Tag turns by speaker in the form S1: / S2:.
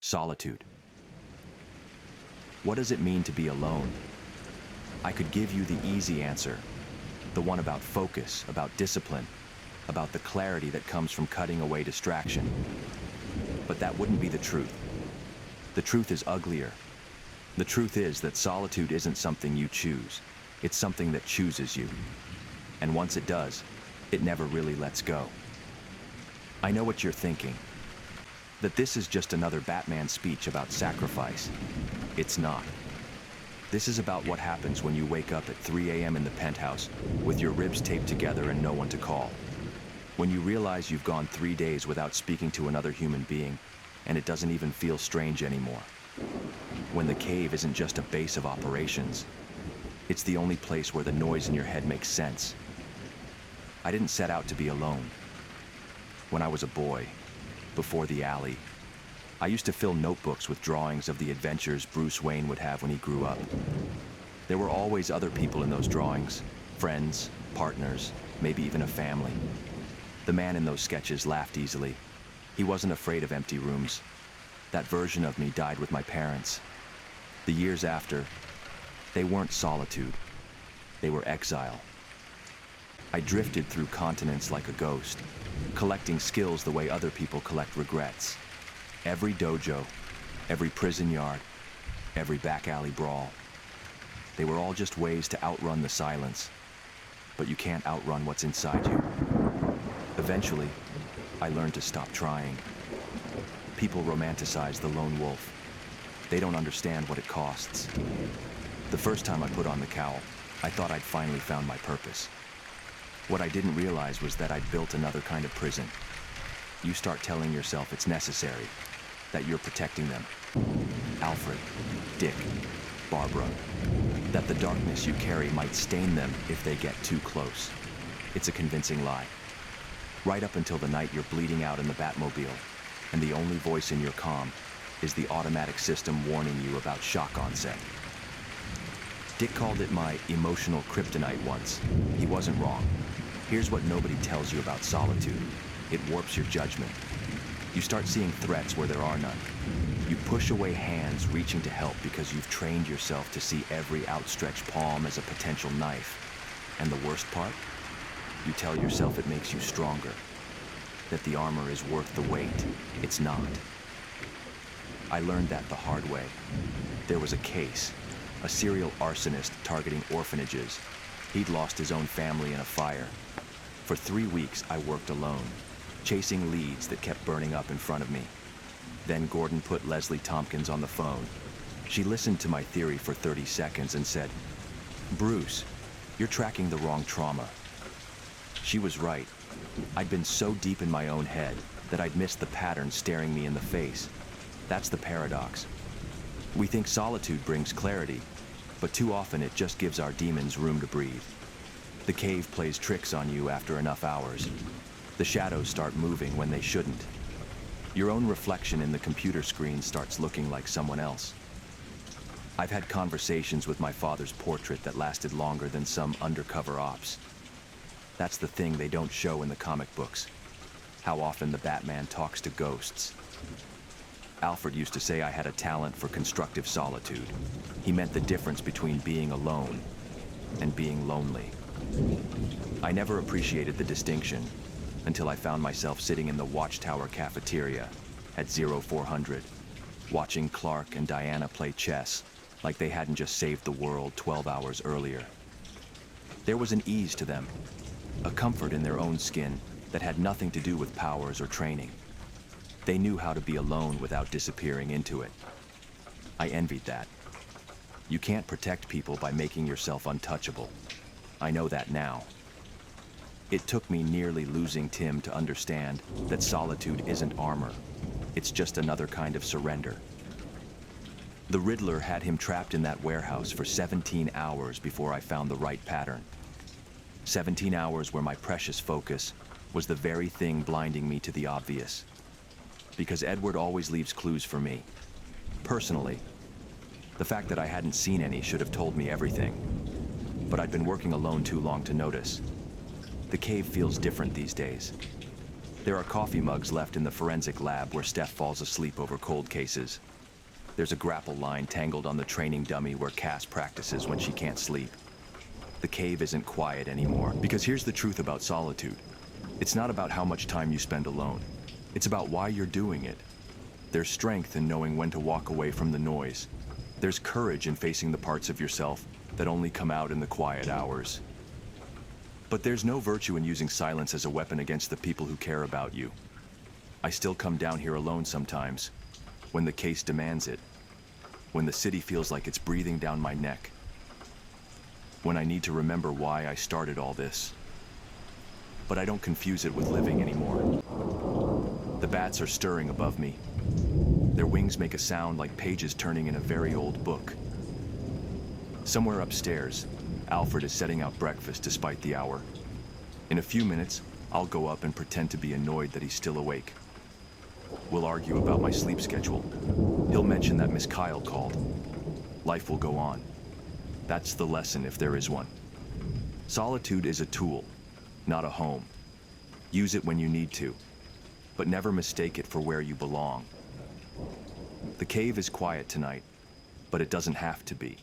S1: Solitude. What does it mean to be alone? I could give you the easy answer, the one about focus, about discipline, about the clarity that comes from cutting away distraction. But that wouldn't be the truth. The truth is uglier. The truth is that solitude isn't something you choose. It's something that chooses you. And once it does, it never really lets go. I know what you're thinking. That this is just another Batman speech about sacrifice. It's not. This is about what happens when you wake up at 3 a.m. in the penthouse with your ribs taped together and no one to call. When you realize you've gone 3 days without speaking to another human being and it doesn't even feel strange anymore. When the cave isn't just a base of operations. It's the only place where the noise in your head makes sense. I didn't set out to be alone. When I was a boy, before the alley, I used to fill notebooks with drawings of the adventures Bruce Wayne would have when he grew up. There were always other people in those drawings, friends, partners, maybe even a family. The man in those sketches laughed easily. He wasn't afraid of empty rooms. That version of me died with my parents. The years after, they weren't solitude. They were exile. I drifted through continents like a ghost, collecting skills the way other people collect regrets. Every dojo, every prison yard, every back alley brawl. They were all just ways to outrun the silence. But you can't outrun what's inside you. Eventually, I learned to stop trying. People romanticize the lone wolf. They don't understand what it costs. The first time I put on the cowl, I thought I'd finally found my purpose. What I didn't realize was that I'd built another kind of prison. You start telling yourself it's necessary, that you're protecting them. Alfred, Dick, Barbara, that the darkness you carry might stain them if they get too close. It's a convincing lie. Right up until the night you're bleeding out in the Batmobile, and the only voice in your comm is the automatic system warning you about shock onset. Dick called it my emotional kryptonite once. He wasn't wrong. Here's what nobody tells you about solitude. It warps your judgment. You start seeing threats where there are none. You push away hands reaching to help because you've trained yourself to see every outstretched palm as a potential knife. And the worst part? You tell yourself it makes you stronger. That the armor is worth the weight. It's not. I learned that the hard way. There was a case. A serial arsonist targeting orphanages. He'd lost his own family in a fire. For 3 weeks, I worked alone, chasing leads that kept burning up in front of me. Then Gordon put Leslie Tompkins on the phone. She listened to my theory for 30 seconds and said, "Bruce, you're tracking the wrong trauma." She was right. I'd been so deep in my own head that I'd missed the pattern staring me in the face. That's the paradox. We think solitude brings clarity, but too often it just gives our demons room to breathe. The cave plays tricks on you after enough hours. The shadows start moving when they shouldn't. Your own reflection in the computer screen starts looking like someone else. I've had conversations with my father's portrait that lasted longer than some undercover ops. That's the thing they don't show in the comic books. How often the Batman talks to ghosts. Alfred used to say I had a talent for constructive solitude. He meant the difference between being alone and being lonely. I never appreciated the distinction until I found myself sitting in the Watchtower cafeteria at 0400, watching Clark and Diana play chess like they hadn't just saved the world 12 hours earlier. There was an ease to them, a comfort in their own skin that had nothing to do with powers or training. They knew how to be alone without disappearing into it. I envied that. You can't protect people by making yourself untouchable. I know that now. It took me nearly losing Tim to understand that solitude isn't armor. It's just another kind of surrender. The Riddler had him trapped in that warehouse for 17 hours before I found the right pattern. 17 hours where my precious focus was the very thing blinding me to the obvious. Because Edward always leaves clues for me. Personally, the fact that I hadn't seen any should have told me everything. But I'd been working alone too long to notice. The cave feels different these days. There are coffee mugs left in the forensic lab where Steph falls asleep over cold cases. There's a grapple line tangled on the training dummy where Cass practices when she can't sleep. The cave isn't quiet anymore, because here's the truth about solitude. It's not about how much time you spend alone. It's about why you're doing it. There's strength in knowing when to walk away from the noise. There's courage in facing the parts of yourself that only come out in the quiet hours. But there's no virtue in using silence as a weapon against the people who care about you. I still come down here alone sometimes, when the case demands it, when the city feels like it's breathing down my neck, when I need to remember why I started all this. But I don't confuse it with living anymore. The bats are stirring above me. Their wings make a sound like pages turning in a very old book. Somewhere upstairs, Alfred is setting out breakfast despite the hour. In a few minutes, I'll go up and pretend to be annoyed that he's still awake. We'll argue about my sleep schedule. He'll mention that Miss Kyle called. Life will go on. That's the lesson if there is one. Solitude is a tool, not a home. Use it when you need to, but never mistake it for where you belong. The cave is quiet tonight, but it doesn't have to be.